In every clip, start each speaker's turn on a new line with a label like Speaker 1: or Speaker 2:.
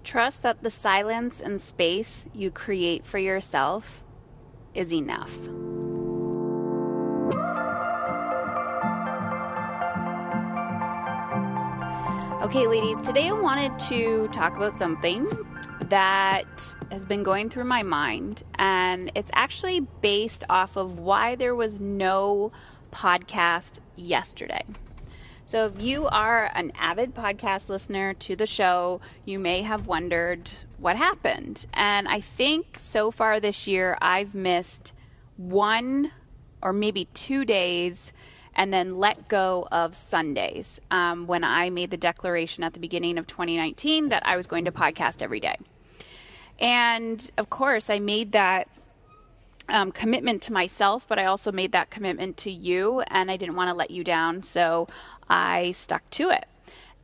Speaker 1: Trust that the silence and space you create for yourself is enough. Okay, ladies, today I wanted to talk about something that has been going through my mind, and it's actually based off of why there was no podcast yesterday. So if you are an avid podcast listener to the show, you may have wondered what happened. And I think so far this year, I've missed 1 or maybe 2 days and then let go of Sundays when I made the declaration at the beginning of 2019 that I was going to podcast every day. And of course, I made that commitment to myself, but I also made that commitment to you, and I didn't want to let you down, so I stuck to it.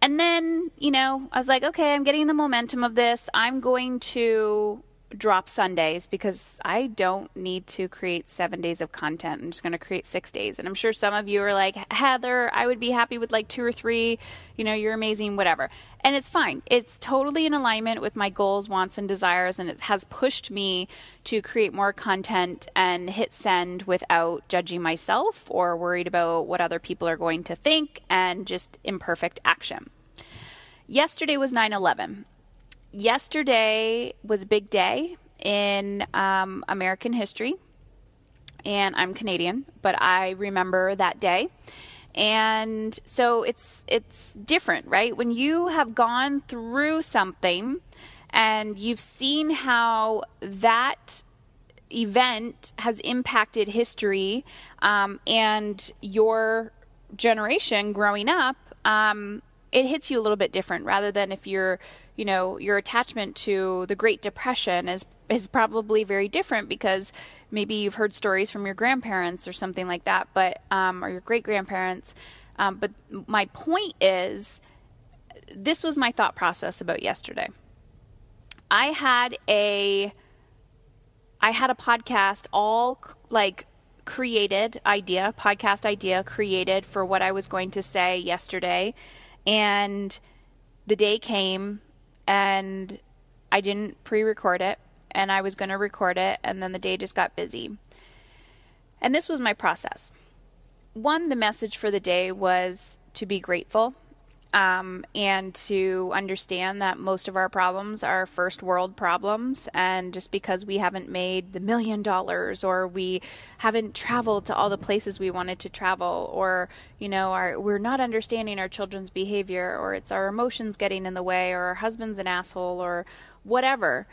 Speaker 1: And then, I was like, okay, I'm getting the momentum of this. I'm going to drop Sundays because I don't need to create 7 days of content. I'm just going to create 6 days. And I'm sure some of you are like, Heather, I would be happy with like 2 or 3, you're amazing, whatever. And it's fine. It's totally in alignment with my goals, wants, and desires. And it has pushed me to create more content and hit send without judging myself or worried about what other people are going to think, and just imperfect action. Yesterday was 9/11. Yesterday was a big day in American history, and I'm Canadian, but I remember that day. And so it's different, right? When you have gone through something and you've seen how that event has impacted history and your generation growing up, it hits you a little bit different, rather than if your attachment to the Great Depression is probably very different because maybe you've heard stories from your grandparents or something like that, but or your great-grandparents. But my point is, this was my thought process about yesterday. I had a podcast all podcast idea created for what I was going to say yesterday. And the day came and I didn't pre-record it, and I was going to record it, and then the day just got busy. And this was my process. 1, the message for the day was to be grateful and to understand that most of our problems are first world problems, and just because we haven't made the $1 million or we haven't traveled to all the places we wanted to travel, or we're not understanding our children's behavior, or it's our emotions getting in the way, or our husband's an asshole, or whatever,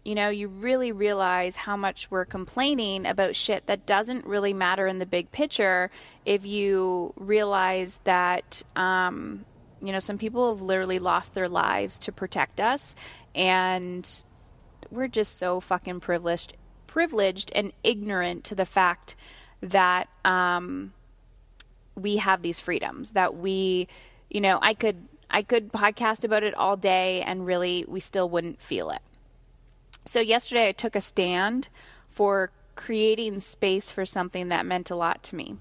Speaker 1: you really realize how much we're complaining about shit that doesn't really matter in the big picture if you realize that, some people have literally lost their lives to protect us, and we're just so fucking privileged and ignorant to the fact that we have these freedoms, that we, I could podcast about it all day and really we still wouldn't feel it. So yesterday I took a stand for creating space for something that meant a lot to me.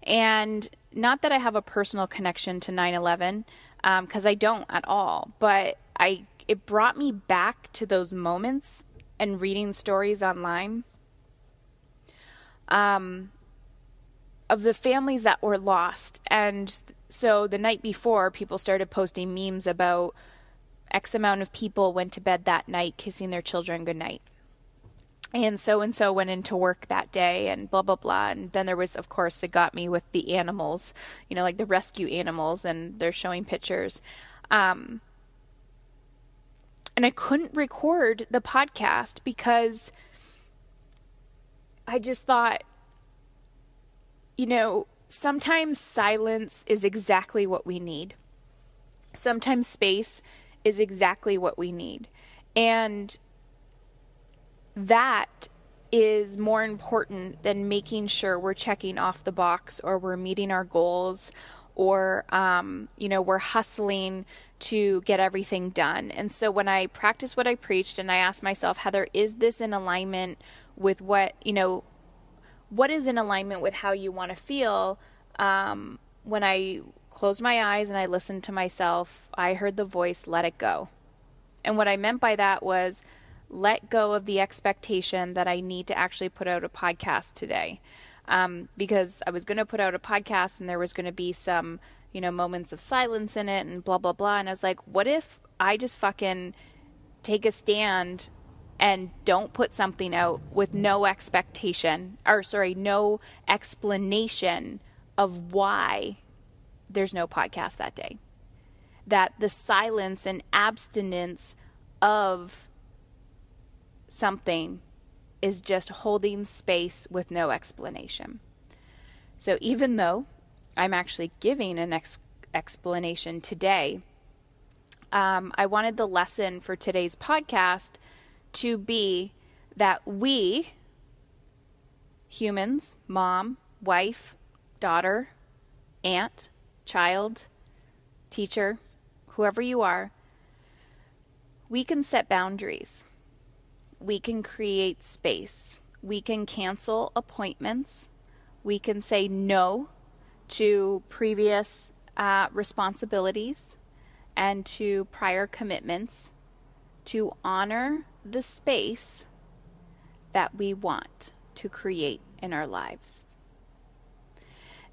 Speaker 1: And not that I have a personal connection to 9/11, because I don't at all, but it brought me back to those moments and reading stories online of the families that were lost. And so the night before, people started posting memes about X amount of people went to bed that night kissing their children goodnight. And so went into work that day, and blah, blah, blah. And then there was, of course, it got me with the animals, like the rescue animals, and they're showing pictures. And I couldn't record the podcast because I just thought, sometimes silence is exactly what we need. Sometimes space is exactly what we need. And that is more important than making sure we're checking off the box, or we're meeting our goals, or, we're hustling to get everything done. And so when I practiced what I preached and I asked myself, Heather, is this in alignment with what is in alignment with how you want to feel? When I closed my eyes and I listened to myself, I heard the voice, let it go. And what I meant by that was let go of the expectation that I need to actually put out a podcast today. Because I was going to put out a podcast and there was going to be some, moments of silence in it and blah, blah, blah. And I was like, what if I just fucking take a stand and don't put something out with no expectation, no explanation of why there's no podcast that day? That the silence and abstinence of something is just holding space with no explanation. So even though I'm actually giving an explanation today, I wanted the lesson for today's podcast to be that we, humans, mom, wife, daughter, aunt, child, teacher, whoever you are, we can set boundaries. We can create space. We can cancel appointments. We can say no to previous responsibilities and to prior commitments to honor the space that we want to create in our lives.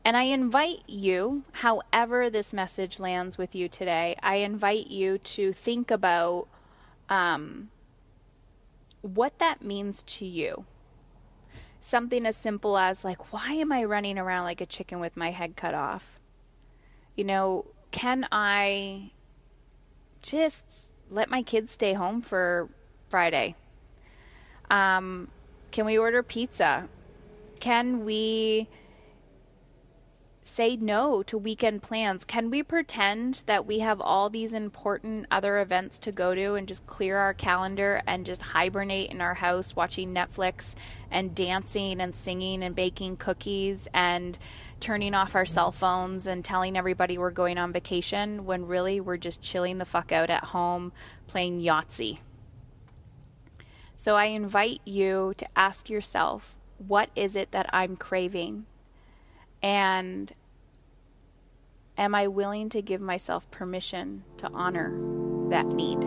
Speaker 1: And I invite you, however this message lands with you today, I invite you to think about what that means to you. Something as simple as like, why am I running around like a chicken with my head cut off? Can I just let my kids stay home for Friday? Can we order pizza? Can we say no to weekend plans? Can we pretend that we have all these important other events to go to and just clear our calendar and just hibernate in our house watching Netflix and dancing and singing and baking cookies and turning off our cell phones and telling everybody we're going on vacation when really we're just chilling the fuck out at home playing Yahtzee? So I invite you to ask yourself, what is it that I'm craving? And am I willing to give myself permission to honor that need?